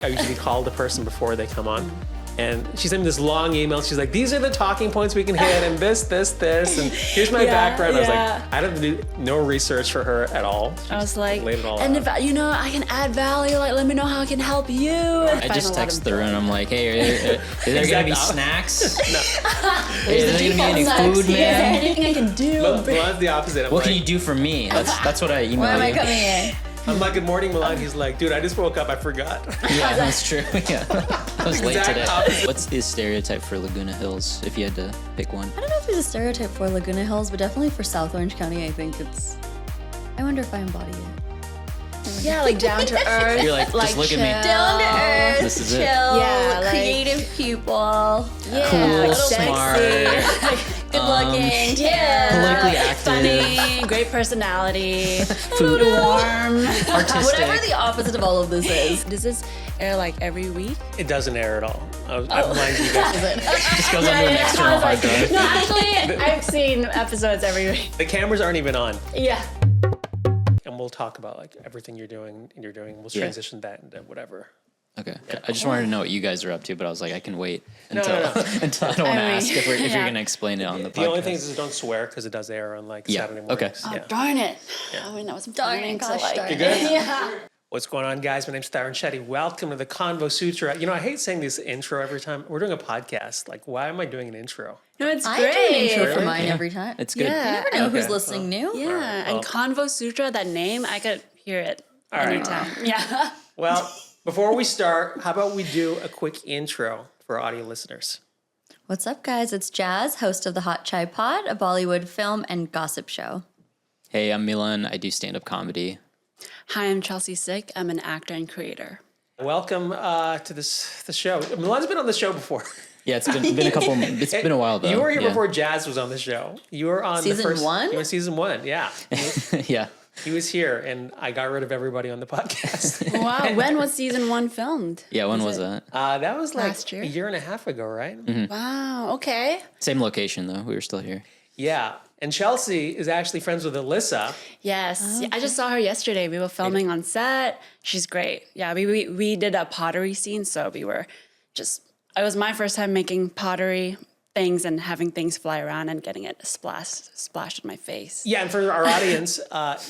I usually call the person before they come on. And she sent me this long email. She's like, these are the talking points we can hit, and this, and here's my background. I was like, I don't do no research for her at all. I was like, laid it all and out. if you know I can add value, like let me know how I can help you. I just text Tarun. I'm like, hey, are there gonna be snacks? No. Is there gonna be any food, man? Anything I can do? Milan's the opposite. I'm What like, can you do for me? That's what I email Why am I you. coming in? I'm like, good morning, Milan. He's like, dude, I just woke up. I forgot. Yeah, that's true. Yeah, I was late Exact today. opposite. What's the stereotype for Laguna Hills if you had to pick one? I don't know if there's a stereotype for Laguna Hills, but definitely for South Orange County, I think it's. I wonder if I embody it. Yeah, like down to earth. You're like, just look at me. Down to earth, This is chill, it. Yeah, like- creative people. Cool, sexy. Good looking, Politically active. Funny, great personality, Food. warm. Artistic. Whatever the opposite of all of this is. Does this air like every week? It doesn't air at all. I'm lying to you guys. Just goes onto an external hard drive. No, actually, I've seen episodes every week. The cameras aren't even on. Yeah. And we'll talk about like everything you're doing and you're doing. We'll transition that into whatever. Okay. I just wanted to know what you guys are up to, but I was like, I can wait until no. until I don't want to ask if you're gonna explain it on the podcast. The only thing is don't swear because it does air on like Saturday mornings. Okay. Oh, Yeah. darn it. I mean, that was Darn it, planning to gosh like. darn it. You good? Yeah. What's going on, guys? My name's Tarun Shetty. Welcome to the Convo Sutra. You know, I hate saying this intro every time. We're doing a podcast. Like, why am I doing an intro? No, it's I great. do an intro for Really? mine Yeah. every time. It's good. Yeah. I know who's Okay. listening new. Yeah, Alright, and well. Convo Sutra, that name, I could hear it right. anytime. Yeah. Well, before we start, how about we do a quick intro for our audio listeners? What's up, guys? It's Jazz, host of the Hot Chai Pod, a Bollywood film and gossip show. Hey, I'm Milan. I do stand-up comedy. Hi, I'm Chelsea Sik. I'm an actor and creator. Welcome to the show. Milan's been on the show before. Yeah, it's been a couple. It's been a while though. You were here yeah. before Jazz was on the show. You were on Season the first one? You were in season 1. Yeah, Yeah. he was here, and I got rid of everybody on the podcast. Wow, when was season 1 filmed? Yeah. When was that? That was like Last year? a year and a half ago, right? Wow, okay. Same location though. We were still here. Yeah. And Chelsea is actually friends with Alyssa. Yes, I just saw her yesterday. We were filming on set. She's great. Yeah, we did a pottery scene, so we were just, it was my first time making pottery things and having things fly around and getting it splashed in my face. Yeah, and for our audience,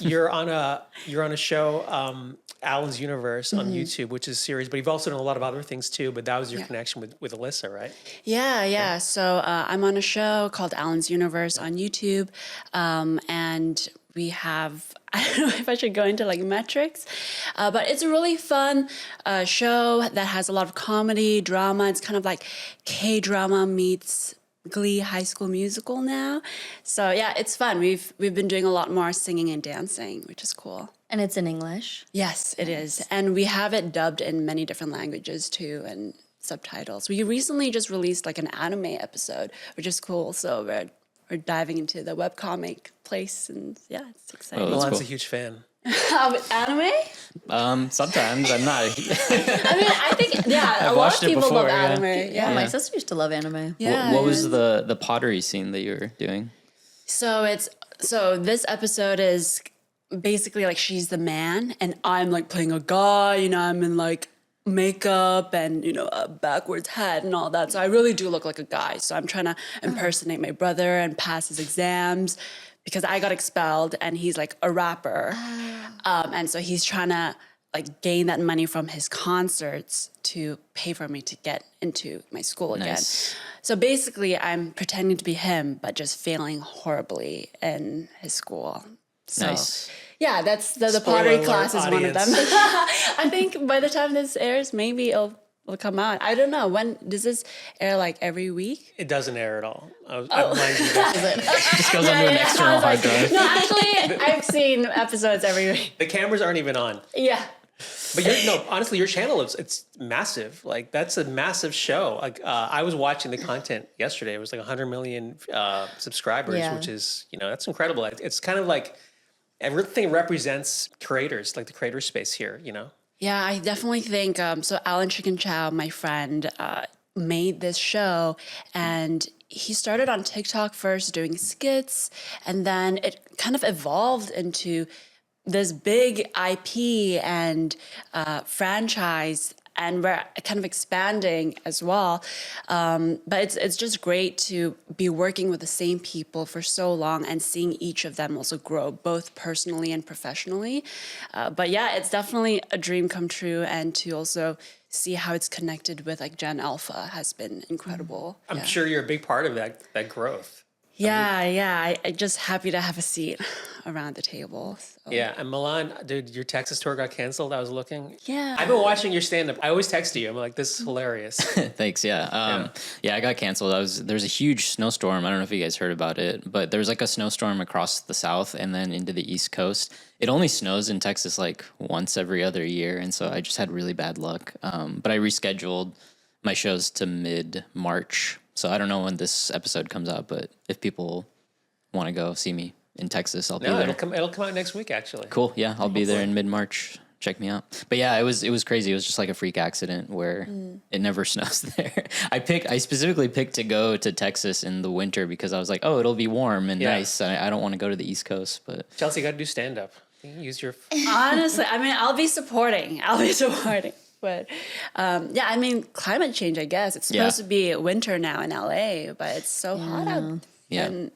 you're on a show, Alan's Universe on YouTube, which is a series, but you've also done a lot of other things too, but that was your connection with Alyssa, right? Yeah. So I'm on a show called Alan's Universe on YouTube, and we have, I don't know if I should go into like metrics, but it's a really fun show that has a lot of comedy, drama. It's kind of like K-drama meets Glee High School Musical now. So yeah, it's fun. We've been doing a lot more singing and dancing, which is cool. And it's in English. Yes, it is. And we have it dubbed in many different languages too, and subtitles. We recently just released like an anime episode, which is cool. So we're diving into the webcomic place, and yeah, it's exciting. Oh, that's Milan's cool. a huge fan. Anime? Sometimes I'm not. I mean, I think, yeah, a lot watched of it people before, love yeah. anime. Yeah. My sister used to love anime. Yeah. What was the pottery scene that you were doing? So this episode is basically like she's the man and I'm like playing a guy, you know, I'm in like makeup and, you know, a backwards hat and all that. So I really do look like a guy. So I'm trying to impersonate my brother and pass his exams because I got expelled and he's like a rapper. And so he's trying to like gain that money from his concerts to pay for me to get into my school again. Nice. So basically I'm pretending to be him, but just failing horribly in his school. So, Nice. yeah, that's the Spoiler pottery alert, class is one of them. audience. I think by the time this airs, maybe it'll come out. I don't know. When does this air? Like every week? It doesn't air at all. I'm lying to you guys. Just goes onto an external hard drive. No, actually, I've seen episodes every week. The cameras aren't even on. Yeah. But honestly, your channel it's massive. Like that's a massive show. Like I was watching the content yesterday. It was like 100 million subscribers, Yeah. which is that's incredible. It's kind of like everything represents creators, like the creator space here. Yeah, I definitely think so. 𝐿𝐿𝐿𝐿𝐿𝐿𝐿, my friend, made this show, and he started on TikTok first doing skits, and then it kind of evolved into this big IP and franchise and we're kind of expanding as well. But it's just great to be working with the same people for so long and seeing each of them also grow, both personally and professionally. But yeah, it's definitely a dream come true, and to also see how it's connected with like Gen Alpha has been incredible. I'm sure you're a big part of that growth. I just happy to have a seat around the table. So. Yeah, and Milan, dude, your Texas tour got canceled. I was looking. Yeah. I've been watching your stand-up. I always text you. I'm like, this is hilarious. Thanks. Yeah. I got canceled. There's a huge snowstorm. I don't know if you guys heard about it, but there's like a snowstorm across the South and then into the East Coast. It only snows in Texas like once every other year, and so I just had really bad luck. But I rescheduled my shows to mid-March. So I don't know when this episode comes out, but if people want to go see me in Texas, I'll be there. It'll come out next week, actually. Cool. Yeah, I'll be there in mid-March. Check me out. But yeah, it was crazy. It was just like a freak accident where it never snows there. I specifically picked to go to Texas in the winter because I was like, oh, it'll be warm and nice. I don't want to go to the East Coast, but Chelsea, you got to do stand-up. You can use your. Honestly, I mean, I'll be supporting. But I mean, climate change, I guess. It's supposed to be winter now in LA, but it's so hot out. Yeah. And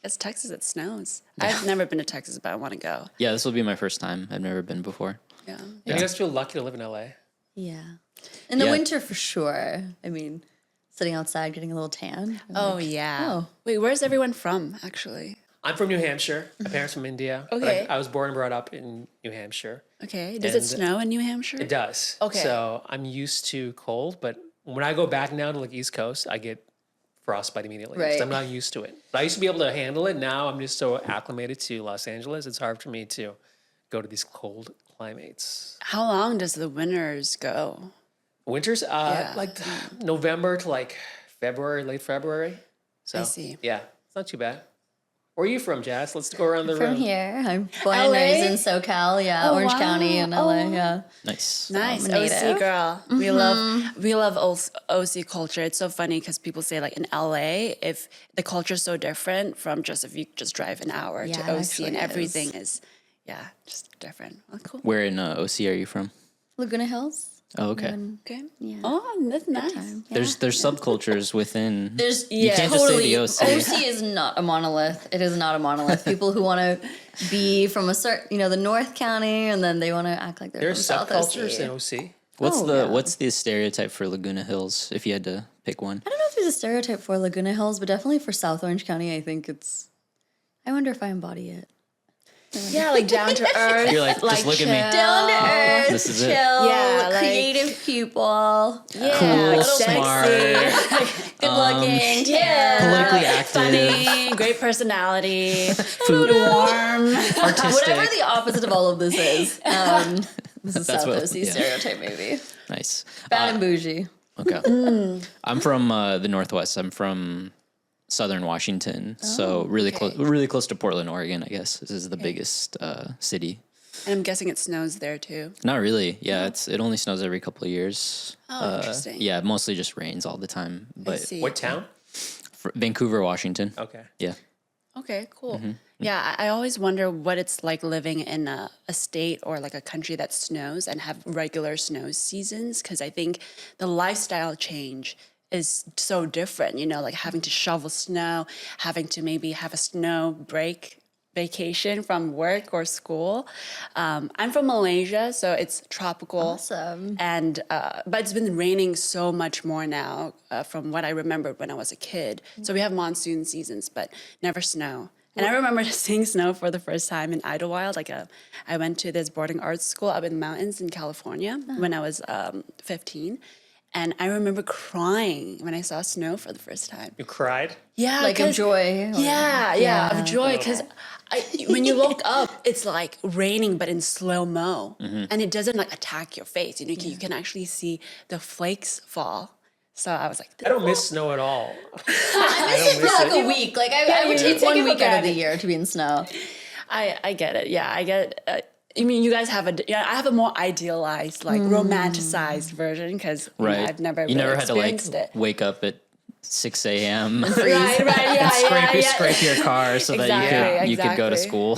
it's Texas, it snows. I've never been to Texas, but I want to go. Yeah, this will be my first time. I've never been before. Yeah. You guys feel lucky to live in LA. Yeah. In the winter, for sure. I mean, sitting outside, getting a little tan. Oh. Wait, where's everyone from, actually? I'm from New Hampshire. My parents from India. Okay. I was born and brought up in New Hampshire. Okay. Does it snow in New Hampshire? It does. Okay. So I'm used to cold, but when I go back now to like East Coast, I get frostbite immediately. Right. 'Cause I'm not used to it. But I used to be able to handle it. Now I'm just so acclimated to Los Angeles. It's hard for me to go to these cold climates. How long does the winters go? Winters, like November to like February, late February. So, I see. Yeah, it's not too bad. Where are you from, Jazz? Let's go around the From room. here. I'm born and raised in SoCal. Orange County in LA. Yeah. Nice. Nice, I'm a native. OC girl. We love OC culture. It's so funny because people say like in LA, if the culture is so different from just if you just drive an hour Yeah, to it OC actually and is. everything is, just different. Oh, cool. Where in OC are you from? Laguna Hills. Oh, okay. Okay. Yeah. Oh, that's nice. Time. There's subcultures within. There's You can't just say the OC. OC is not a monolith. It is not a monolith. People who want to be from a certain, the North County, and then they want to act like they're There's from South subcultures OC. in OC. What's the stereotype for Laguna Hills if you had to pick one? I don't know if there's a stereotype for Laguna Hills, but definitely for South Orange County, I think I wonder if I embody it. Yeah, like down to earth. You're like, just look at me. chill. Down to earth, This is it. chill, Yeah, like- creative people, Yeah, Cool, like smart. sexy, good looking, Politically active. funny, great personality, Food. warm. Artistic. whatever the opposite of all of this is. This is That's South what- OC yeah. stereotype maybe. Nice. Bad and bougie. Okay. I'm from the Northwest. I'm from Southern Washington, so really close to Portland, Oregon. I guess this is the biggest city. And I'm guessing it snows there too. Not really. Yeah, it only snows every couple of years. Oh, interesting. Yeah, it mostly just rains all the time. I But see. What town? Vancouver, Washington. Okay. Yeah. Okay, cool. Yeah, I always wonder what it's like living in a state or like a country that snows and have regular snow seasons, because I think the lifestyle change is so different, like having to shovel snow, having to maybe have a snow vacation from work or school. I'm from Malaysia, so it's tropical. Awesome. And but it's been raining so much more now from what I remembered when I was a kid. So we have monsoon seasons, but never snow. And I remember seeing snow for the first time in Idlewild. I went to this boarding arts school up in the mountains in California when I was 15. And I remember crying when I saw snow for the first time. You cried? Yeah, Like of joy. Yeah, of joy. Because when you look up, it's like raining, but in slow-mo. And it doesn't like attack your face. You can actually see the flakes fall. So I was like, I don't miss snow at all. I miss it for like a week. Like I would take take 1 it for week out of the granted. year to be in snow. I get it. Yeah, I get it. I mean, you guys have I have a more idealized, like romanticized version because Right. I've never You never had to like experienced it. wake up at 6 a.m. Right, yeah, and scrape your car so that you could go to Exactly. school.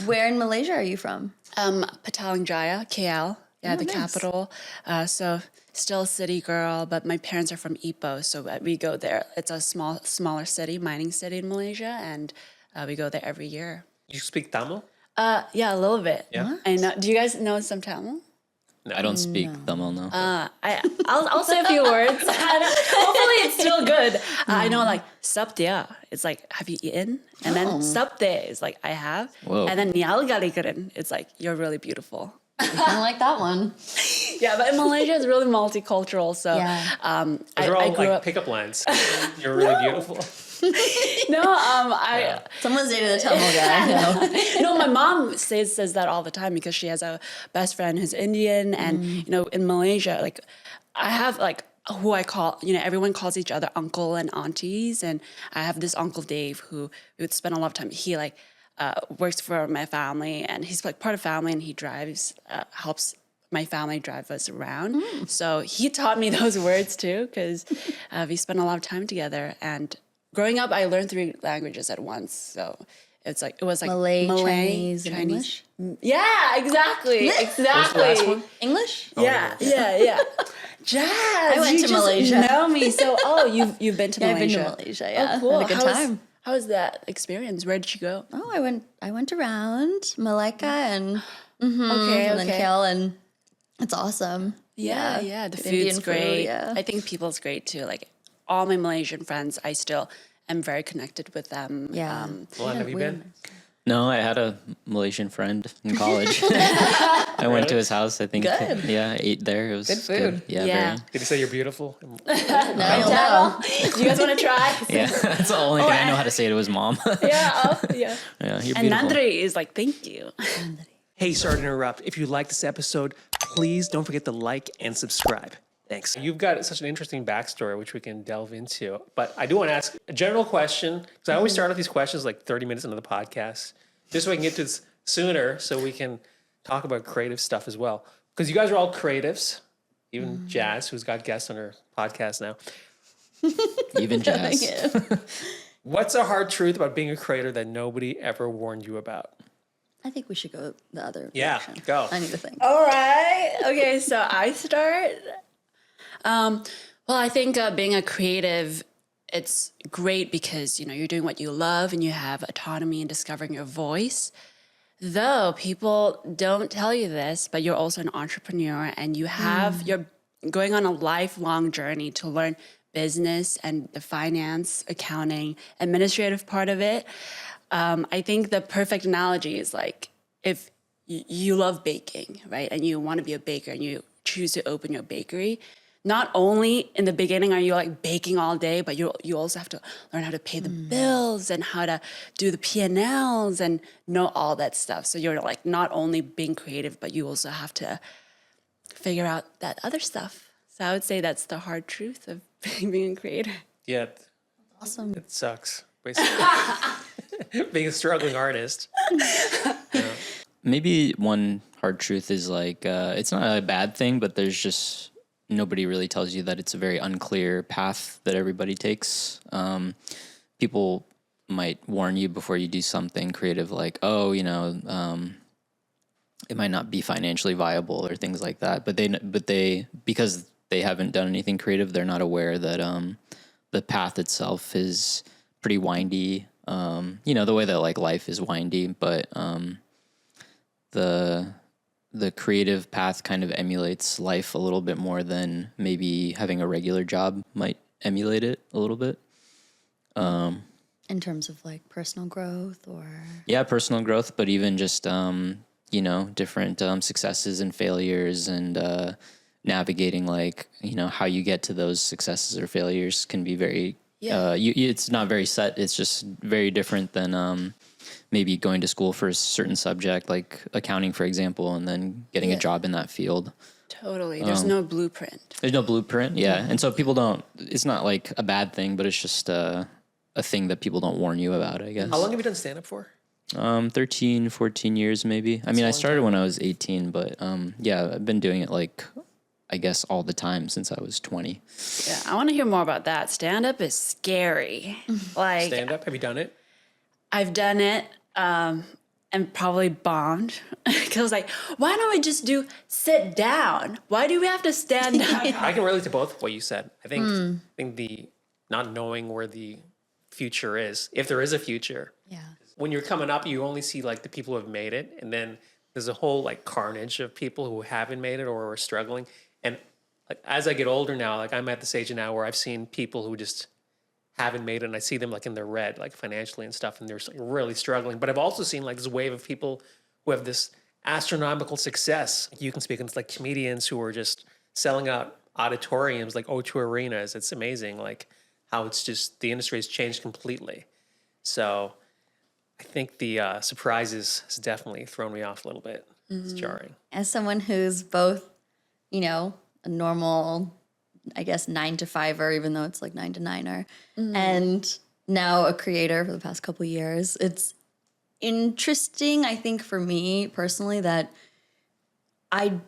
Where in Malaysia are you from? 𝐵𝐻𝐻𝐿, KL. Yeah, the nice. capital. So still a city girl, but my parents are from Ipoh, so we go there. It's a smaller city, mining city in Malaysia, and we go there every year. You speak Tamil? Yeah, a little bit. Yeah. I know. Do you guys know some Tamil? No. I don't speak Tamil, no. I'll say a few words. Hopefully it's still good. I know like saptia. It's like have you eaten? And then sapte is like I have. Whoa. And then 𝐼𝐻𝐫𝐞𝐿. It's like you're really beautiful. I like that one. Yeah, but in Malaysia it's really multicultural. So Yeah. Those are all I grew like up. pickup lines. You're really beautiful. No, Someone's dated a Tamil guy. no, my mom says that all the time because she has a best friend who's Indian, and you know, in Malaysia, like I have like who I call, you know, everyone calls each other uncle and aunties, and I have this uncle Dave who we would spend a lot of time. He like works for my family, and he's like part of family, and he drives, helps my family drive us around. So he taught me those words too, because we spent a lot of time together. And growing up, I learned 3 languages at once. So it was like Malay, Chinese, and English? Yeah, exactly. What's the Exactly. last one? English? Yeah. Jazz, I went you to just Malaysia. know me. So, you've been to Yeah, I've been Malaysia. to Malaysia, yeah. Oh, cool. Had a good time. How was that experience? Where did you go? Oh, I went around Malacca and Okay, and then 𝐿, and it's awesome. Yeah. The Good food's Indian food, great. yeah. I think people's great too. Like all my Malaysian friends, I still am very connected with them. Yeah. Milan, have you been? No, I had a Malaysian friend in college. I went to his house, I think. Good. Yeah, ate there. It was Good food. Yeah, Yeah. Did he say you're beautiful? Now you'll know. Do you guys want to try? Yeah, that's the only thing I know how to say to his mom. Yeah. Yeah, you're And beautiful. Nandri is like, thank you. Hey, sorry to interrupt. If you like this episode, please don't forget to like and subscribe. Thanks. You've got such an interesting backstory, which we can delve into. But I do want to ask a general question, because I always start off these questions like 30 minutes into the podcast, just so I can get to this sooner so we can talk about creative stuff as well. Because you guys are all creatives, even Jazz, who's got guests on her podcast now. Even Jazz. What's a hard truth about being a creator that nobody ever warned you about? I think we should go the other Yeah, direction. go. I need to think. All right. Okay, so I start. Well, I think being a creative, it's great because, you know, you're doing what you love and you have autonomy in discovering your voice. Though people don't tell you this, but you're also an entrepreneur and you have, you're going on a lifelong journey to learn business and the finance, accounting, administrative part of it. I think the perfect analogy is like if you love baking, right? And you want to be a baker and you choose to open your bakery. Not only in the beginning are you like baking all day, but you also have to learn how to pay the bills and how to do the P&Ls and know all that stuff. So you're like not only being creative, but you also have to figure out that other stuff. So I would say that's the hard truth of being a creator. Yeah, Awesome. it sucks, basically. Being a struggling artist. Maybe one hard truth is like, it's not a bad thing, but there's just nobody really tells you that it's a very unclear path that everybody takes. People might warn you before you do something creative, like, oh, you know, it might not be financially viable or things like that. But they because they haven't done anything creative, they're not aware that the path itself is pretty windy. You know, the way that like life is windy, but the creative path kind of emulates life a little bit more than maybe having a regular job might emulate it a little bit. In terms of like personal growth or Yeah, personal growth, but even just, you know, different successes and failures and navigating like, you know, how you get to those successes or failures can be very, it's not very set. It's just very different than maybe going to school for a certain subject, like accounting, for example, and then getting a job in that field. Totally. There's no blueprint. There's no blueprint. Yeah. And so people don't, it's not like a bad thing, but it's just a thing that people don't warn you about, I guess. How long have you done stand-up for? 13, 14 years maybe. I mean, I started when I was 18, but yeah, I've been doing it like, I guess all the time since I was 20. Yeah, I want to hear more about that. Stand-up is scary. Like Stand-up? Have you done it? I've done it. and probably bombed because like, why don't we just do sit down? Why do we have to stand up? I can relate to both what you said. I think the not knowing where the future is, if there is a future. Yeah. When you're coming up, you only see like the people who have made it, and then there's a whole like carnage of people who haven't made it or are struggling. And like as I get older now, like I'm at this age now where I've seen people who just haven't made it, and I see them like in the red, like financially and stuff, and they're like really struggling. But I've also seen like this wave of people who have this astronomical success. Like, you can speak, and it's like comedians who are just selling out auditoriums like O2 arenas. It's amazing, like how it's just the industry has changed completely. So I think the surprises has definitely thrown me off a little bit. It's jarring. As someone who's both, you know, a normal, I guess, 9-to-5er, even though it's like 9-to-9er, and now a creator for the past couple of years, it's interesting, I think, for me personally, that I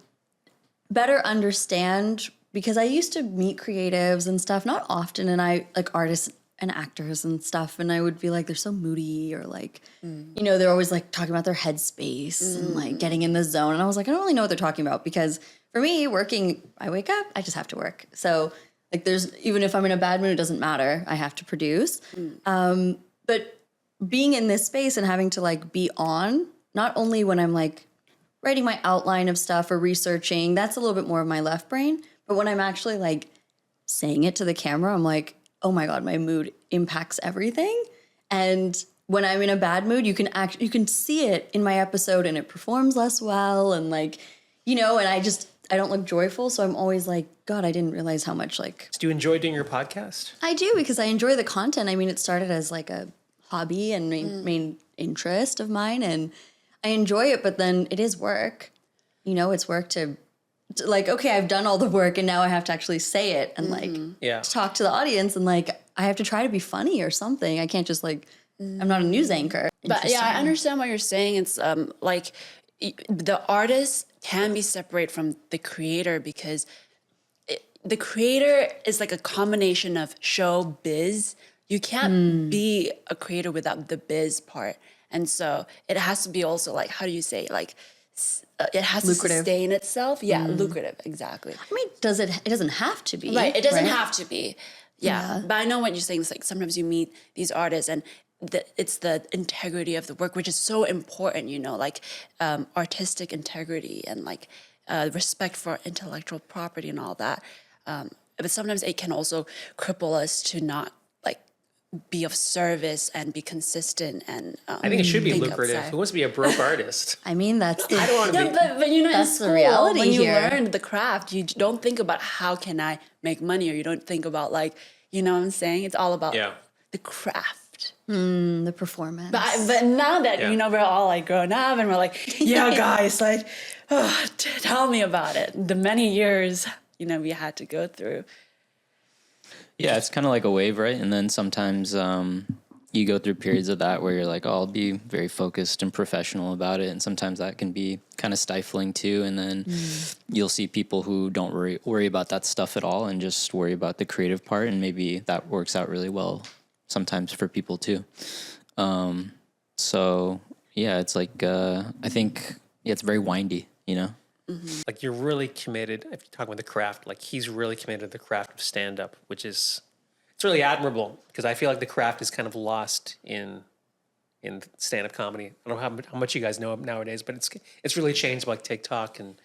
better understand, because I used to meet creatives and stuff, not often, and I like artists and actors and stuff, and I would be like, they're so moody, or like, you know, they're always like talking about their headspace and like getting in the zone. And I was like, I don't really know what they're talking about, because for me, working, I wake up, I just have to work. So like there's, even if I'm in a bad mood, it doesn't matter. I have to produce. But being in this space and having to like be on, not only when I'm like writing my outline of stuff or researching, that's a little bit more of my left brain. But when I'm actually like saying it to the camera, I'm like, oh my God, my mood impacts everything. And when I'm in a bad mood, you can see it in my episode, and it performs less well. And like, you know, and I don't look joyful. So I'm always like, God, I didn't realize how much like. Do you enjoy doing your podcast? I do, because I enjoy the content. I mean, it started as like a hobby and main interest of mine, and I enjoy it, but then it is work. You know, it's work to like, okay, I've done all the work, and now I have to actually say it and like talk to the audience, and like I have to try to be funny or something. I can't just like, I'm not a news anchor. But yeah, I understand what you're saying. It's like the artist can be separate from the creator, because the creator is like a combination of show biz. You can't be a creator without the biz part. And so it has to be also like, how do you say, like, it has Lucrative. to sustain itself. Yeah, lucrative, exactly. I mean, it doesn't have to be. Right, it doesn't have to be. Yeah, but I know what you're saying. It's like sometimes you meet these artists, and it's the integrity of the work, which is so important, you know, like artistic integrity and like respect for intellectual property and all that. But sometimes it can also cripple us to not like be of service and be consistent. And I think it should be think lucrative. outside. Who wants to be a broke artist? I mean, that's the. I don't want to Yeah, be. but you know, That's in the school, reality when you here. learn the craft, you don't think about how can I make money, or you don't think about like, you know what I'm saying? It's all about the craft. The performance. But now that, you know, we're all like grown up and we're like, yeah, guys, like, tell me about it. The many years, you know, we had to go through. Yeah, it's kind of like a wave, right? And then sometimes you go through periods of that where you're like, oh, I'll be very focused and professional about it. And sometimes that can be kind of stifling too. And then you'll see people who don't worry about that stuff at all and just worry about the creative part. And maybe that works out really well sometimes for people too. So yeah, it's like, I think, it's very windy, you know? Like you're really committed. If you're talking about the craft, like he's really committed to the craft of stand-up, which is, it's really admirable, because I feel like the craft is kind of lost in stand-up comedy. I don't know how much you guys know nowadays, but it's really changed by like TikTok and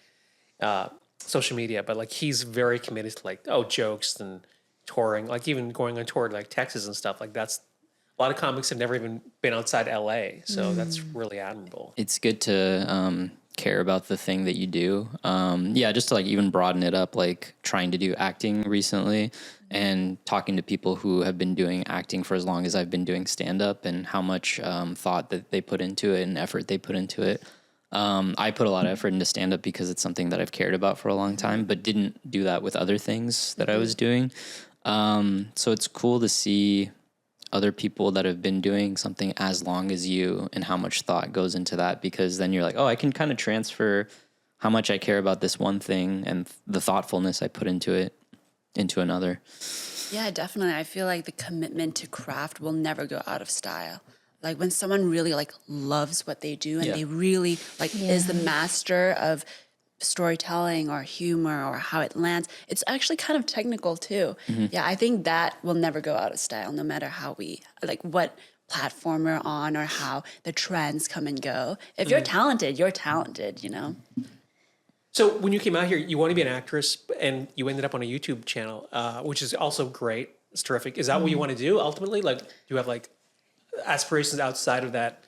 social media. But like he's very committed to like jokes and touring, like even going on tour to like Texas and stuff. Like that's, a lot of comics have never even been outside LA, so that's really admirable. It's good to care about the thing that you do. Just to like even broaden it up, like trying to do acting recently and talking to people who have been doing acting for as long as I've been doing stand-up, and how much thought that they put into it and effort they put into it. I put a lot of effort into stand-up because it's something that I've cared about for a long time, but didn't do that with other things that I was doing. So it's cool to see other people that have been doing something as long as you and how much thought goes into that, because then you're like, oh, I can kind of transfer how much I care about this one thing and the thoughtfulness I put into it into another. Yeah, definitely. I feel like the commitment to craft will never go out of style. like when someone really like loves what they do and they really like is the master of storytelling or humor or how it lands, it's actually kind of technical too. Yeah, I think that will never go out of style, no matter how we like what platform we're on or how the trends come and go. If you're talented, you're talented, you know. So when you came out here, you want to be an actress, and you ended up on a YouTube channel, which is also great. It's terrific. Is that what you want to do ultimately? Like, do you have like aspirations outside of that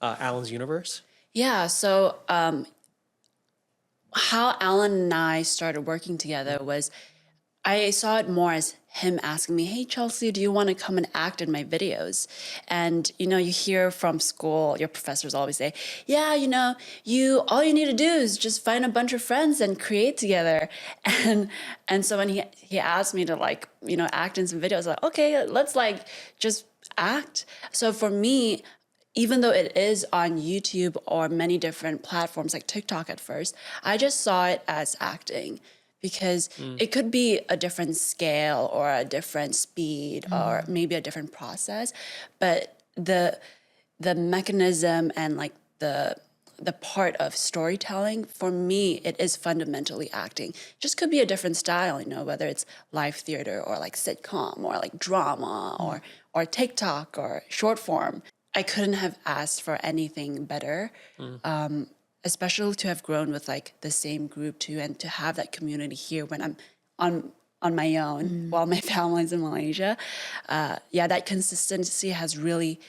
Alan's universe? Yeah. So how Alan and I started working together was I saw it more as him asking me, hey, Chelsea, do you want to come and act in my videos? And, you know, you hear from school, your professors always say, yeah, you know, all you need to do is just find a bunch of friends and create together. And so when he asked me to like, you know, act in some videos, I was like, okay, let's like just act. So for me, even though it is on YouTube or many different platforms like TikTok at first, I just saw it as acting. Because it could be a different scale or a different speed or maybe a different process, but the mechanism and like the part of storytelling, for me, it is fundamentally acting. Just could be a different style, you know, whether it's live theater or like sitcom or like drama or TikTok or short form. I couldn't have asked for anything better. Especially to have grown with like the same group too, and to have that community here when I'm on my own while my family's in Malaysia. That consistency has really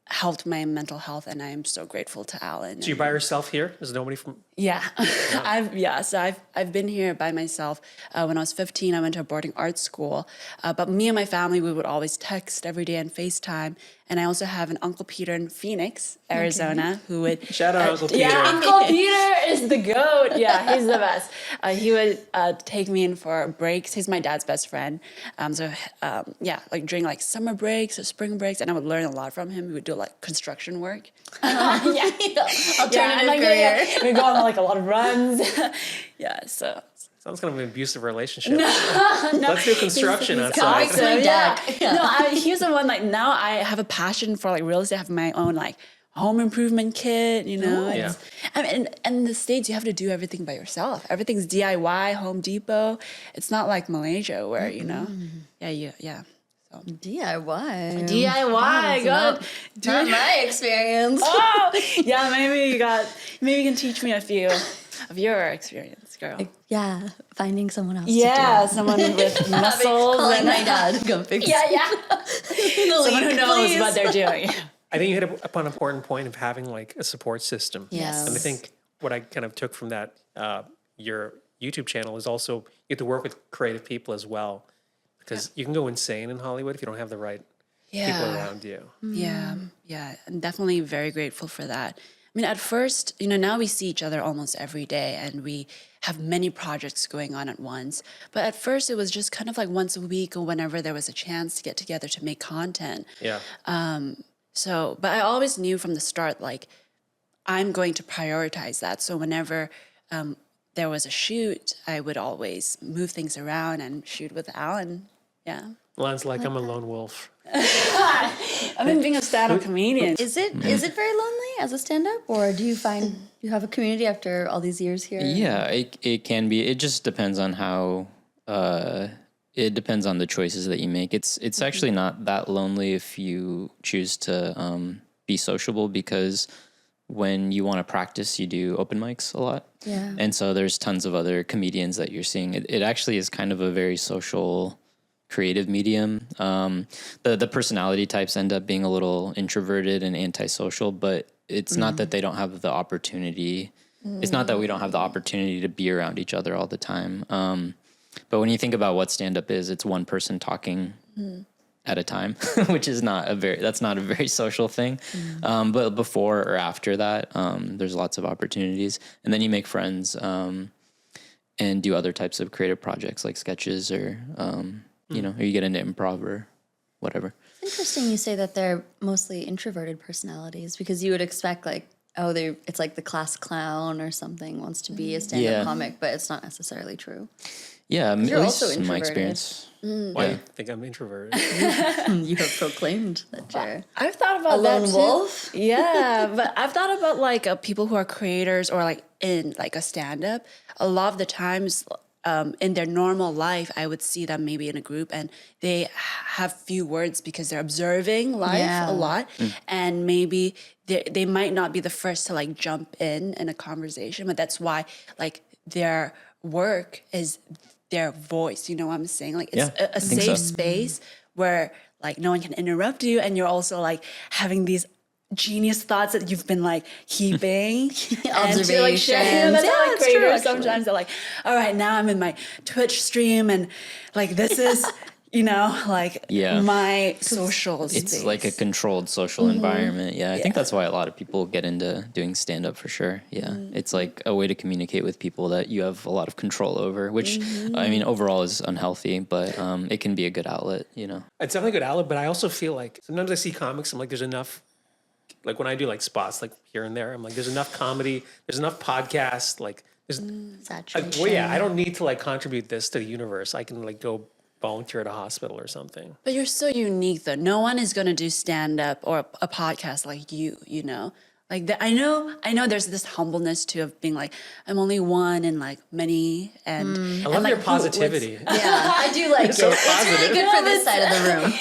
helped my mental health, and I am so grateful to Alan. So you're by yourself here? There's nobody from... Yeah. I've been here by myself. When I was 15, I went to a boarding arts school. But me and my family, we would always text every day and FaceTime. And I also have an Uncle Peter in Phoenix, Arizona, who would... Shout out Uncle Peter. Yeah, Uncle Peter is the GOAT. Yeah, he's the best. He would take me in for breaks. He's my dad's best friend. Like during like summer breaks or spring breaks, and I would learn a lot from him. We would do like construction work. Alternative career. career. We go on like a lot of runs. So... Sounds kind of an abusive relationship. Let's do construction outside. So, he's the one, like, now I have a passion for, like, real estate. I have my own, like, home improvement kit, you know. I mean, and in the States, you have to do everything by yourself. Everything's DIY, Home Depot. It's not like Malaysia where, you know. So. DIY. DIY, Not my experience. Maybe you can teach me a few of your experience, girl. Yeah, finding someone else to do. Someone with muscles. Calling my dad, go fix it. Someone who knows what they're doing. I think you hit upon an important point of having like a support system. Yes. And I think what I kind of took from that, your YouTube channel is also you get to work with creative people as well. Because you can go insane in Hollywood if you don't have the right people around you. Yeah. I'm definitely very grateful for that. I mean, at first, you know, now we see each other almost every day and we have many projects going on at once. But at first, it was just kind of like once a week or whenever there was a chance to get together to make content. Yeah. But I always knew from the start, like, I'm going to prioritize that. So whenever there was a shoot, I would always move things around and shoot with Alan. Yeah. Lines like I'm a lone wolf. I mean, being a stand-up comedian. Is it very lonely as a stand-up, or do you find you have a community after all these years here? Yeah, it can be. It just depends on how. It depends on the choices that you make. It's actually not that lonely if you choose to be sociable, because when you want to practice, you do open mics a lot. Yeah. And so there's tons of other comedians that you're seeing. It actually is kind of a very social, creative medium. The personality types end up being a little introverted and antisocial, but it's not that they don't have the opportunity. It's not that we don't have the opportunity to be around each other all the time. But when you think about what stand-up is, it's one person talking at a time, which is not a very social thing. But before or after that, there's lots of opportunities, and then you make friends and do other types of creative projects like sketches or or you get into improv or whatever. It's interesting you say that they're mostly introverted personalities, because you would expect like, it's like the class clown or something wants to be a stand-up comic, but it's not necessarily true. Yeah, You're at also least in my introverted. experience. Why do you think I'm introverted? You have proclaimed that you're I've thought about a that lone too. wolf. Yeah, but I've thought about like people who are creators or like in like a stand-up. A lot of the times in their normal life, I would see them maybe in a group and they have few words because they're observing life a lot. And maybe they might not be the first to like jump in a conversation, but that's why like their work is their voice. You know what I'm saying? Like it's Yeah, a I think safe so. space where like no one can interrupt you and you're also like having these genius thoughts that you've been like keeping and to like share. Observations. That's Yeah, how like it's true, creators actually. sometimes they're like, all right, now I'm in my Twitch stream and like this is, you know, like my social space. It's like a controlled social environment. Yeah, I think that's why a lot of people get into doing stand up for sure. Yeah. It's like a way to communicate with people that you have a lot of control over, which I mean, overall is unhealthy, but it can be a good outlet, you know. It's definitely a good outlet, but I also feel like sometimes I see comics, I'm like, there's enough, like when I do like spots like here and there, I'm like, there's enough comedy, there's enough podcasts, like there's, Saturation. well, yeah, I don't need to like contribute this to the universe. I can like go volunteer at a hospital or something. But you're so unique though. No one is gonna do stand-up or a podcast like you know? Like I know there's this humbleness too of being like, I'm only one in like many and I love like, your positivity. Yeah, I do like So it. It's really positive. good for this side of the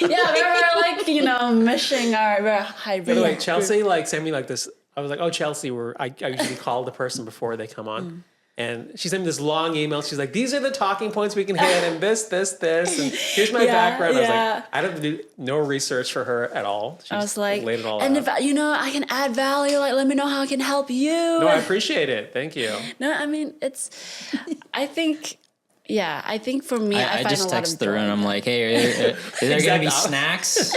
room. yeah, we're like, you know, meshing we're hybrid. By the way, Chelsea like sent me like this. I was like, oh, Chelsea, I usually call the person before they come on. And she sent me this long email. She's like, these are the talking points we can hit and this. And here's my background. I was like, I don't do no research for her at all. She I was just like, laid it all and out. if you know I can add value, like let me know how I can help you. No, I appreciate it. Thank you. No, I mean I think for me, I I find just a lot text of joy. Through and I'm like, hey, is there going to be snacks? Is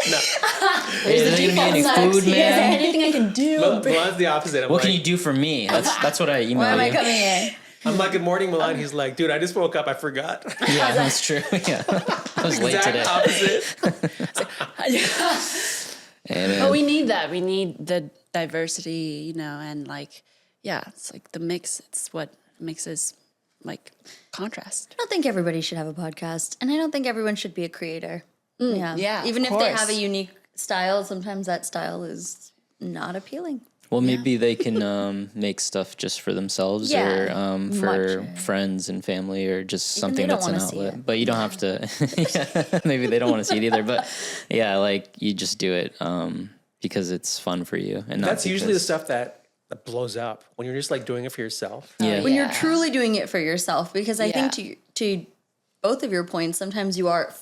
there going to be any Snacks. food, Is there man? anything I can do? Milan's the opposite. I'm What like, can you do for me? That's what I email Why am I you. coming in? I'm like, good morning, Milan. He's like, dude, I just woke up. I forgot. Yeah, that's true. Yeah, I was late Exact today. opposite. And, But we need that. We need the diversity, you know, and like, yeah, it's like the mix. It's what makes us like contrast. I don't think everybody should have a podcast, and I don't think everyone should be a creator. yeah, Even of if they course. have a unique style, sometimes that style is not appealing. well, maybe they can make stuff just for themselves Yeah, or for much. friends and family or just they something don't that's an wanna see outlet. it. But you don't have to. Yeah, maybe they don't want to see it either. But yeah, like you just do it because it's fun for you, and not That's usually the because- stuff that blows up when you're just like doing it for yourself. Yeah. When you're truly doing it for yourself, because I Yeah. think to both of your points, sometimes you are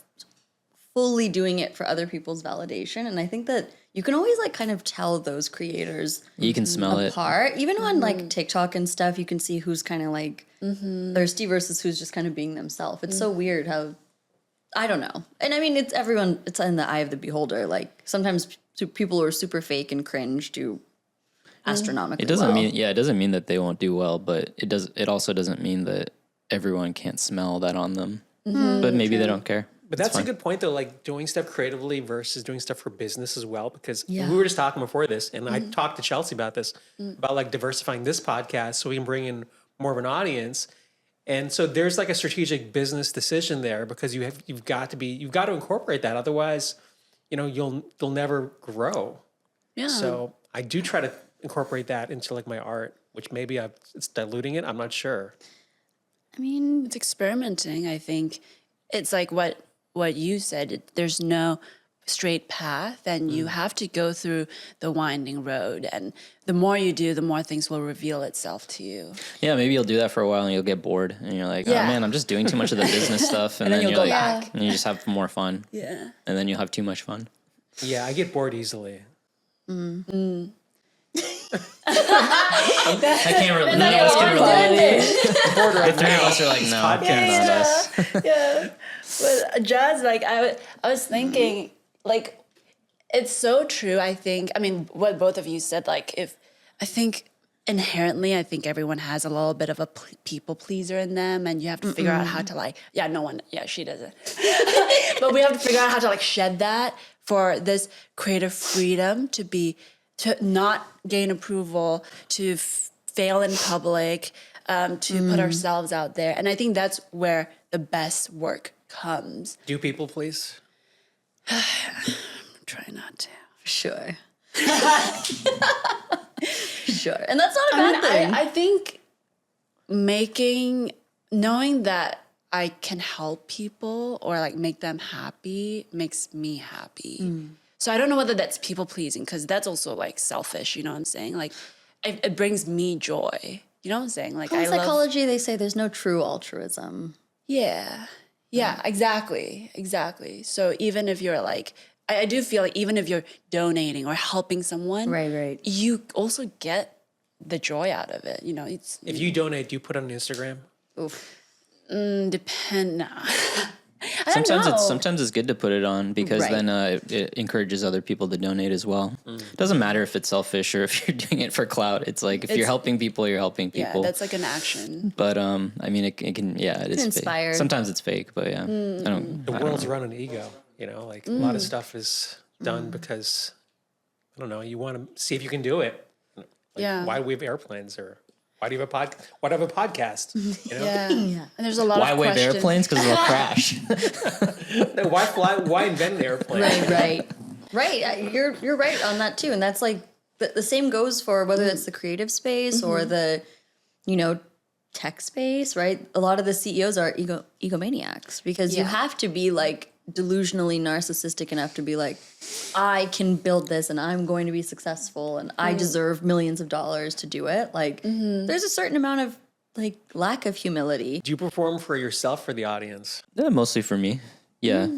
fully doing it for other people's validation, and I think that you can always like kind of tell those creators You can smell it. apart. Even on like TikTok and stuff, you can see who's kind of like thirsty versus who's just kind of being themselves. It's so weird how, I don't know. And I mean, it's everyone, it's in the eye of the beholder. Like sometimes people who are super fake and cringe do astronomically It doesn't well. mean it doesn't mean that they won't do well, but it also doesn't mean that everyone can't smell that on them. But maybe they don't care. But that's a good point, though, like doing stuff creatively versus doing stuff for business as well. Because Yeah. we were just talking before this, and I talked to Chelsea about this, about like diversifying this podcast so we can bring in more of an audience. And so there's like a strategic business decision there because you've got to incorporate that. Otherwise, you know, you'll never grow. Yeah. So I do try to incorporate that into like my art, which maybe it's diluting it. I'm not sure. I mean, it's experimenting. I think it's like what you said. There's no straight path, and you have to go through the winding road. And the more you do, the more things will reveal itself to you. Yeah, maybe you'll do that for a while and you'll get bored and you're like, Yeah. oh man, I'm just doing too much of the business stuff, and, then you'll you're go like, back. and you just have more fun, Yeah. and then you'll have too much fun. Yeah, I get bored easily. I can't relate. None of us can relate. Bored right The three of now. us are like, no, podcast. not us. Yeah. But Jazz, like I was thinking, like it's so true. I think. I mean, what both of you said. Like, I think inherently, I think everyone has a little bit of a people pleaser in them, and you have to figure out how to like. Yeah, no one. Yeah, she doesn't. But we have to figure out how to like shed that for this creative freedom to not gain approval, to fail in public, to put ourselves out there. And I think that's where the best work comes. Do people please? Try not to. Sure. Sure. And that's not a bad thing. I think knowing that I can help people or like make them happy makes me happy. So I don't know whether that's people pleasing because that's also like selfish, you know what I'm saying? Like it brings me joy. You know what I'm saying? Like In psychology, they say there's no true altruism. Yeah, exactly. So even if you're like, I do feel like even if you're donating or helping someone, Right. you also get the joy out of it. You know, it's If you donate, do you put it on Instagram? Oof. depend. Nah. Sometimes it's good to put it on because Right. then it encourages other people to donate as well. It doesn't matter if it's selfish or if you're doing it for clout. It's like if you're helping people, you're helping Yeah, people. that's like an action. But I mean, it can it is inspired. fake. Sometimes it's fake, but yeah, The world's run on ego. You know, like a lot of stuff is done because I don't know. You want to see if you can do it. Like, Yeah. Why do we have airplanes or why do you have Why do I have a podcast? You know? Yeah. And there's a lot why of wave questions. airplanes? Because they'll crash. Why fly? Why invent an airplane? Right. You're right on that too. And that's like the same goes for whether it's the creative space or the, tech space, right? A lot of the CEOs are egomaniacs because you have to be like delusionally narcissistic enough to be like, I can build this and I'm going to be successful and I deserve millions of dollars to do it. Like there's a certain amount of like lack of humility. Do you perform for yourself or the audience? Yeah, mostly for me. Yeah.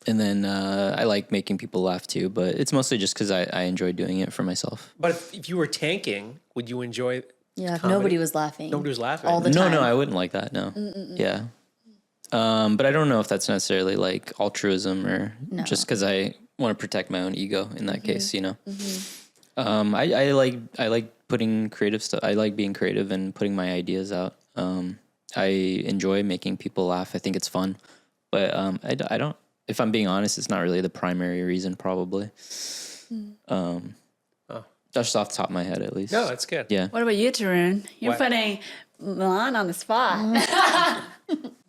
And then I like making people laugh too, but it's mostly just because I enjoy doing it for myself. But if you were tanking, would you enjoy? Yeah, if comedy? nobody was laughing. Nobody was laughing. all the No, time. I wouldn't like that. No. Yeah. But I don't know if that's necessarily like altruism or just because I want to protect my own ego in that case, I like putting creative stuff. I like being creative and putting my ideas out. I enjoy making people laugh. I think it's fun, but I don't. If I'm being honest, it's not really the primary reason. Probably. Just off the top of my head, at least. No, that's good. Yeah. What about you, Tarun? You're What? putting Milan on the spot.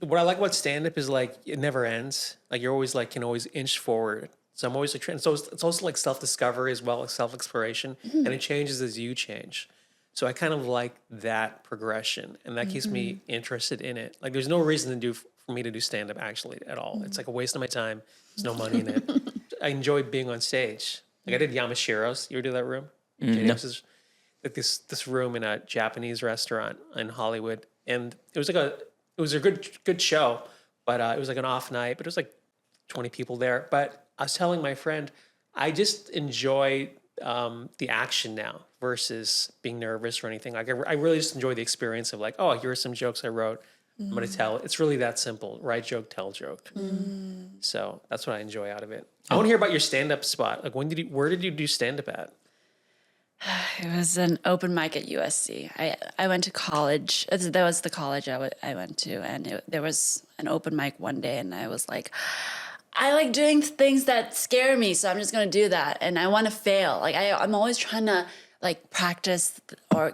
What I like about stand up is like it never ends. Like you're always like can always inch forward. So I'm always like trying. So it's also like self discovery as well as self exploration, and it changes as you change. So I kind of like that progression, and that keeps me interested in it. Like there's no reason for me to do stand up actually at all. It's like a waste of my time. There's no money in it. I enjoy being on stage. Like I did Yamashiro's. You ever do that room? No. Like this room in a Japanese restaurant in Hollywood, and it was a good show, but it was like an off night. But it was like 20 people there. But I was telling my friend, I just enjoy the action now versus being nervous or anything. Like I really just enjoy the experience of like, oh, here are some jokes I wrote. I'm gonna tell. It's really that simple. Write joke, tell joke. So that's what I enjoy out of it. I want to hear about your stand-up spot. Like where did you do stand-up at? It was an open mic at USC. I went to college. That was the college I went to, and there was an open mic one day, and I was like, I like doing things that scare me, so I'm just gonna do that, and I want to fail. Like I'm always trying to like practice or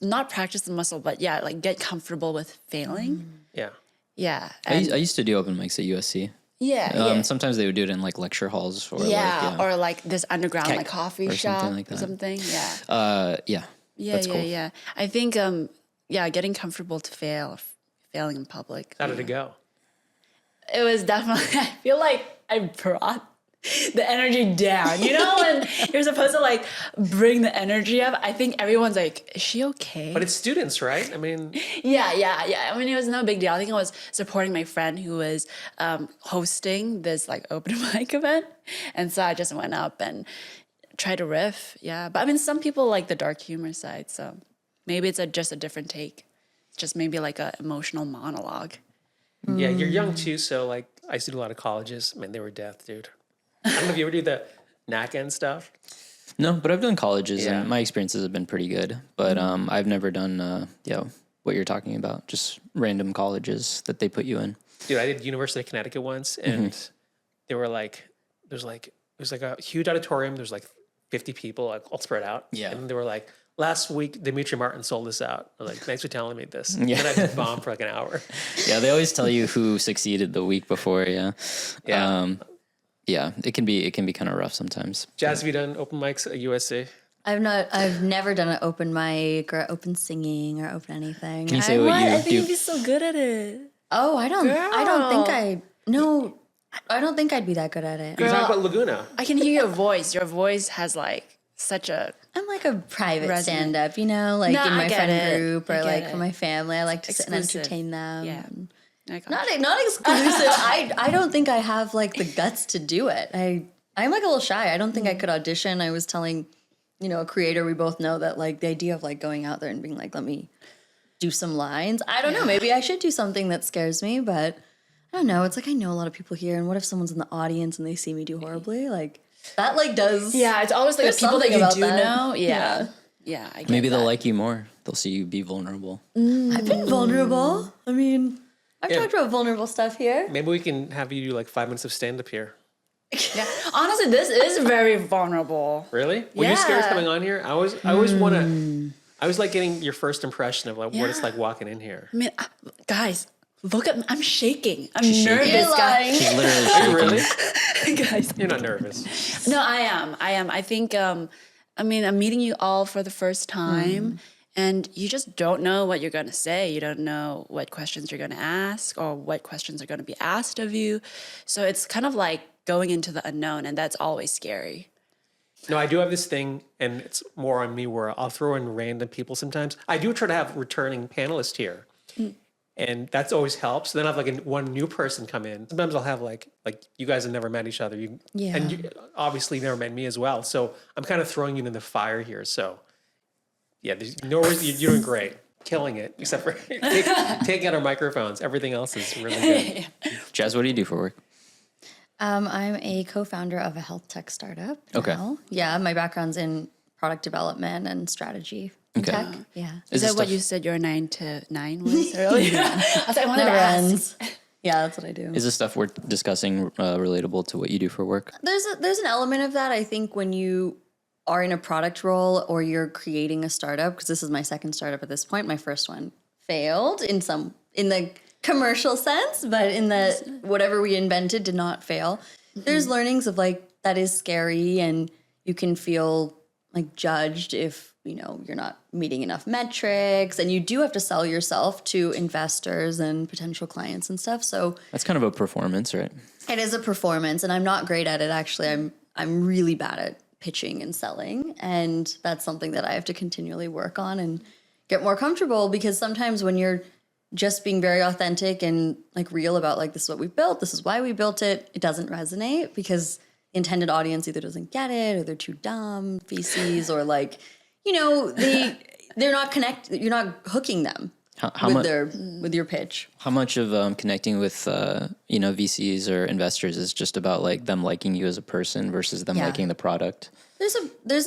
not practice the muscle, but yeah, like get comfortable with failing. Yeah. Yeah. I used to do open mics at USC. Yeah. Sometimes they would do it in like lecture halls or or like this underground like coffee or shop something like that. or something. Yeah. Yeah. Yeah, That's cool. yeah. I think getting comfortable to failing in public. How did it go? It was definitely I feel like I brought the energy down. You know when you're supposed to like bring the energy up? I think everyone's like, is she okay? But it's students, right? I mean, Yeah. I mean, it was no big deal. I think I was supporting my friend who was hosting this like open mic event. And so I just went up and tried to riff. Yeah. But I mean, some people like the dark humor side. So maybe it's just a different take. Just maybe like an emotional monologue. yeah, you're young too. So like I used to do a lot of colleges. Man, they were death, dude. I don't know if you ever do the NAC and stuff. No, but I've done colleges Yeah. and my experiences have been pretty good. But I've never done what you're talking about, just random colleges that they put you in. Dude, I did University of Connecticut once, and they were like, it was like a huge auditorium. There's like 50 people, like all spread out. Yeah. And they were like, last week, Dimitri Martin sold us out. I was like, thanks for telling me this. Yeah. And then I just bombed for like an hour. Yeah, they always tell you who succeeded the week before. Yeah. Yeah. Yeah, it can be kind of rough sometimes. Jazz, have you done open mics at USC? I've never done an open mic or open singing or open anything. Can you say what you I think do? you'd be so good at it. Oh, I don't think I'd be that good at it. You talk about Laguna. I can hear your voice. Your voice has like such a I'm like a private Resonant. stand-up, you know, like No, in I my get friend it. group I or get like it. for my family. I like to sit and Exclusive. entertain them. Yeah. I got Not exclusive. I don't think I have like the guts to do it. I'm like a little shy. I don't think I could audition. I was telling, a creator we both know that like the idea of like going out there and being like, let me do some lines. I don't know. Maybe I should do something that scares me, but I don't know. It's like I know a lot of people here, and what if someone's in the audience and they see me do horribly? Like that like does Yeah, it's always like the There's people that something you about do that. know. Yeah. Yeah, I get Maybe they'll that. like you more. They'll see you be vulnerable. I've been vulnerable. I mean, I've Yeah. talked about vulnerable stuff here. Maybe we can have you do like 5 minutes of stand-up here. Yeah. Honestly, this is very vulnerable. Really? Were you scared Yeah. coming on here? I always want to. I was like getting your first impression of like what it's like walking in here. I mean, guys, look at me. I'm shaking. I'm shaking. nervous, You're lying. She's literally Are you shaking. really? guys. You're not nervous. No, I am. I think, I'm meeting you all for the first time, and you just don't know what you're going to say. You don't know what questions you're going to ask or what questions are going to be asked of you. So it's kind of like going into the unknown, and that's always scary. No, I do have this thing, and it's more on me where I'll throw in random people sometimes. I do try to have returning panelists here, and that's always helps. Then I have like one new person come in. Sometimes I'll have like you guys have never met each other. Yeah. And you obviously never met me as well. So I'm kind of throwing you into the fire here. So yeah, there's no worries. You're doing great. Killing it, except for taking out our microphones. Everything else is really good. Jazz, what do you do for work? I'm a co-founder of a health tech startup. Okay. now. Yeah, my background's in product development and strategy. in Okay. Tech. Yeah. Is this that what stuff- you said your 9 to 9 was earlier? I was like, I wanted to Never ask. ends. Yeah, that's what I do. Is this stuff we're discussing relatable to what you do for work? There's an element of that. I think when you are in a product role or you're creating a startup, because this is my second startup at this point. My first one failed in the commercial sense, but in the whatever we invented did not fail. There's learnings of like that is scary, and you can feel like judged if you're not meeting enough metrics, and you do have to sell yourself to investors and potential clients and stuff. So That's kind of a performance, right? it is a performance, and I'm not great at it. Actually, I'm really bad at pitching and selling, and that's something that I have to continually work on and get more comfortable, because sometimes when you're just being very authentic and like real about like this is what we built, this is why we built it, it doesn't resonate because the intended audience either doesn't get it or they're too dumb, VCs, or like they're not connected. You're not hooking them with your pitch. How much of connecting with VCs or investors is just about like them liking you as a person versus them Yeah. liking the product? There's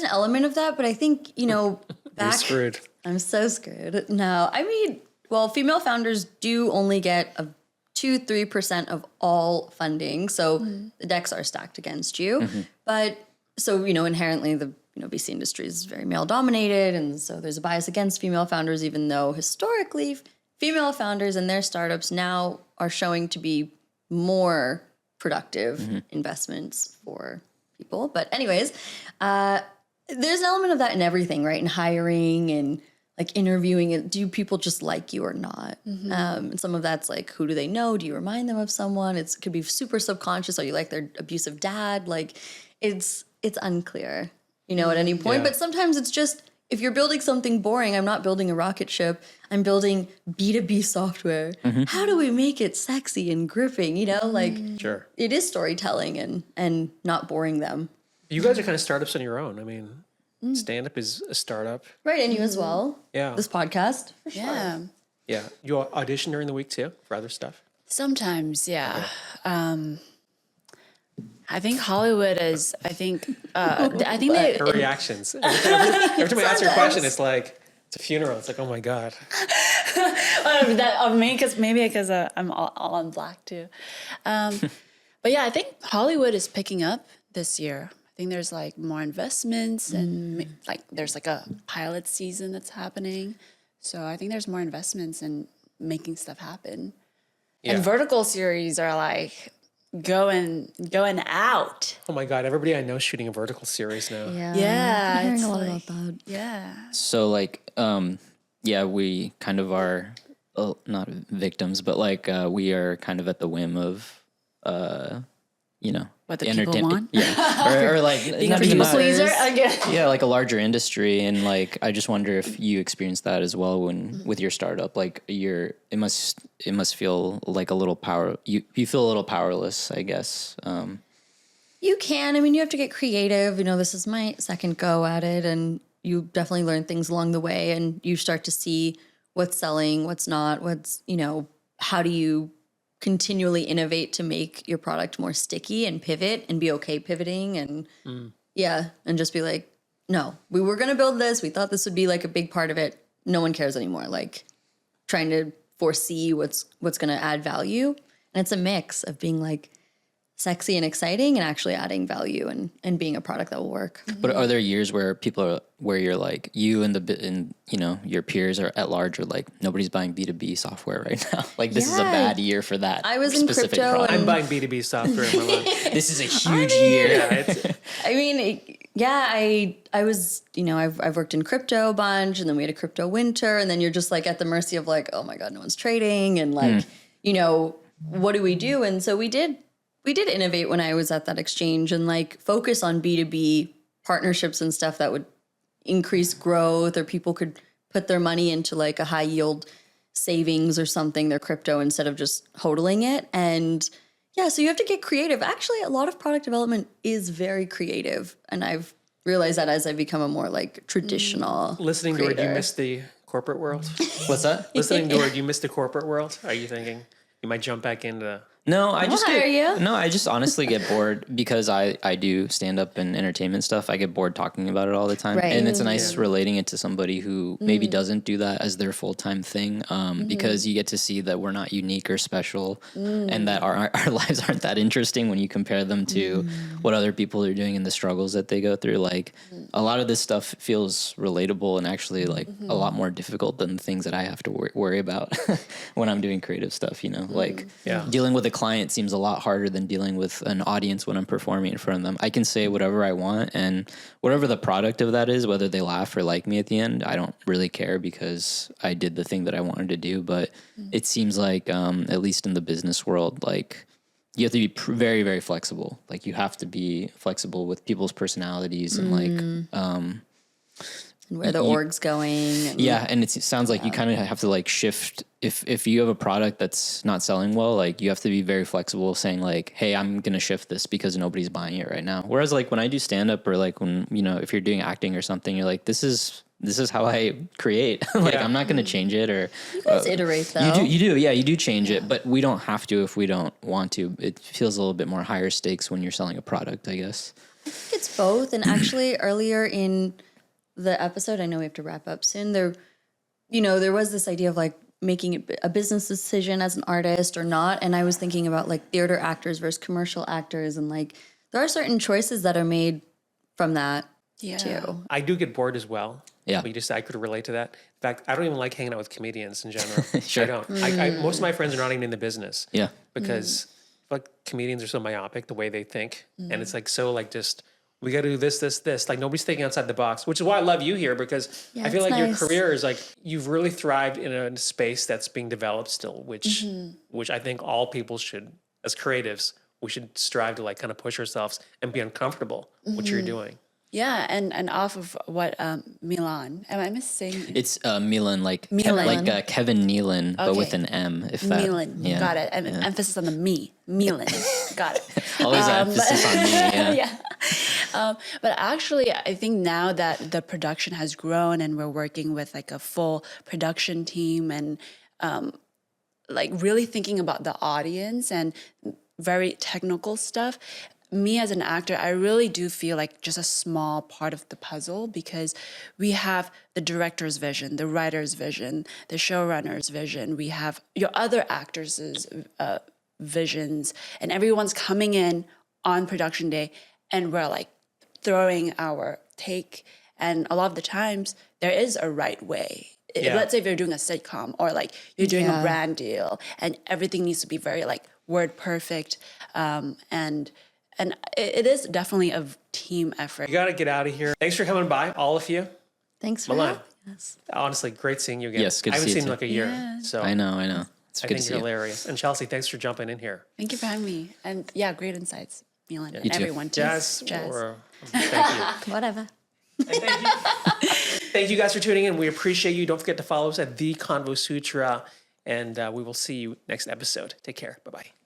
an element of that, but I think You're back. screwed. I'm so screwed. No, I mean, well, female founders do only get 2-3% of all funding, so the decks are stacked against you. But so inherently the VC industry is very male dominated, and so there's a bias against female founders, even though historically female founders and their startups now are showing to be more productive investments for people. But anyways, there's an element of that in everything, right? In hiring and like interviewing, and do people just like you or not? And some of that's like, who do they know? Do you remind them of someone? It could be super subconscious. Are you like their abusive dad? Like it's unclear, at any point. Yeah. But sometimes it's just, if you're building something boring, I'm not building a rocket ship. I'm building B2B software. How do we make it sexy and gripping? Like Sure. it is storytelling and not boring them. You guys are kind of startups on your own. I mean, stand-up is a startup. Right, and you as well. Yeah. This podcast. Yeah. Yeah. You audition during the week too for other stuff? Sometimes, yeah. I think Hollywood is. I think they. Her reactions. Every time I ask her a question, it's like, it's a funeral. It's like, oh my God. That of me, because I'm all on black too. But yeah, I think Hollywood is picking up this year. I think there's like more investments and like there's like a pilot season that's happening. So I think there's more investments in making stuff happen. Yeah. And vertical series are like going out. Oh my God, everybody I know is shooting a vertical series now. Yeah, I'm hearing it's a lot like- about that. Yeah. So like, yeah, we kind of are not victims, but like we are kind of at the whim of, What the people want? Yeah, or like Being a not even people that. pleaser? Yeah, like a larger industry, and like I just wonder if you experienced that as well when with your startup. Like it must feel like a little power. You feel a little powerless, I guess. You can. I mean, you have to get creative. You know, this is my second go at it, and you definitely learn things along the way, and you start to see what's selling, what's not, how do you continually innovate to make your product more sticky and pivot and be okay pivoting and and just be like, no, we were going to build this. We thought this would be like a big part of it. No one cares anymore. Like trying to foresee what's going to add value. And it's a mix of being like sexy and exciting and actually adding value and being a product that will work. But are there years where where you're like you and your peers are at large are like nobody's buying B2B software right now? Like this is a bad year for that. I was in specific crypto product. I'm buying B2B software in my life. This is a huge year. Yeah, I mean, I was, I've worked in crypto a bunch, and then we had a crypto winter, and then you're just like at the mercy of like, oh my God, no one's trading, and like, what do we do? And so we did innovate when I was at that exchange and like focus on B2B partnerships and stuff that would increase growth, or people could put their money into like a high yield savings or something, their crypto, instead of just hodling it. And yeah, so you have to get creative. Actually, a lot of product development is very creative. And I've realized that as I become a more like traditional listening creator. to it, you miss the corporate world. What's that? Listening to it, you miss the corporate world. Are you thinking you might jump back into? No, I just hire you. No, I just honestly get bored because I do stand up and entertainment stuff. I get bored talking about it all the time. Right. And it's nice relating it to somebody who maybe doesn't do that as their full-time thing, because you get to see that we're not unique or special, and that our lives aren't that interesting when you compare them to what other people are doing and the struggles that they go through. Like a lot of this stuff feels relatable and actually like a lot more difficult than the things that I have to worry about when I'm doing creative stuff, like dealing with a client seems a lot harder than dealing with an audience when I'm performing in front of them. I can say whatever I want, and whatever the product of that is, whether they laugh or like me at the end, I don't really care because I did the thing that I wanted to do. But it seems like, at least in the business world, like you have to be very, very flexible. Like you have to be flexible with people's personalities and like, And where the org's going. And and it sounds like you kind of have to like shift. If you have a product that's not selling well, like you have to be very flexible, saying like, hey, I'm going to shift this because nobody's buying it right now. Whereas like when I do stand up, or like when, if you're doing acting or something, you're like, this is how I create. Like I'm not going to change it. Or you guys iterate though. You do change it, but we don't have to if we don't want to. It feels a little bit more higher stakes when you're selling a product, I guess. I think it's both. And actually earlier in the episode, I know we have to wrap up soon, there was this idea of like making a business decision as an artist or not. And I was thinking about like theater actors versus commercial actors. And like, there are certain choices that are made from that too. I do get bored as well. Yeah. I could relate to that. In fact, I don't even like hanging out with comedians in general. Sure. I don't. Most of my friends are not even in the business. Yeah. Because like comedians are so myopic the way they think. And it's like, so like just, we got to do this. Like nobody's thinking outside the box, which is why I love you here, because I feel like your career is like, you've really thrived in a space that's being developed still, which I think all people should, as creatives, we should strive to like kind of push ourselves and be uncomfortable what you're doing. Yeah, and off of what Milan, am I missing? It's Milan, like Milan. Kevin Nealon, but with Okay. an M. If that, Milan, got it. And emphasis on the me, Milan, got it. Always emphasis on me. Yeah. But actually, I think now that the production has grown and we're working with like a full production team and like really thinking about the audience and very technical stuff, me as an actor, I really do feel like just a small part of the puzzle, because we have the director's vision, the writer's vision, the showrunner's vision. We have your other actors' visions, and everyone's coming in on production day, and we're like throwing our take. And a lot of the times there is a right way. Yeah. Let's say if you're doing a sitcom or like you're doing a Yeah. brand deal and everything needs to be very like word perfect. And it is definitely a team effort. You got to get out of here. Thanks for coming by, all of you. Thanks for Milan. having us. Honestly, great seeing you again. Yes, good I to haven't see you seen you in too. like a year. Yeah. So I know. It's I good think to see you're you. hilarious. And Chelsea, thanks for jumping in here. Thank you for having me. And yeah, great insights, Milan, and You too. everyone. Jazz, Jazz. thank you. Whatever. Thank you guys for tuning in. We appreciate you. Don't forget to follow us at the Convo Sutra, and we will see you next episode. Take care. Bye-bye.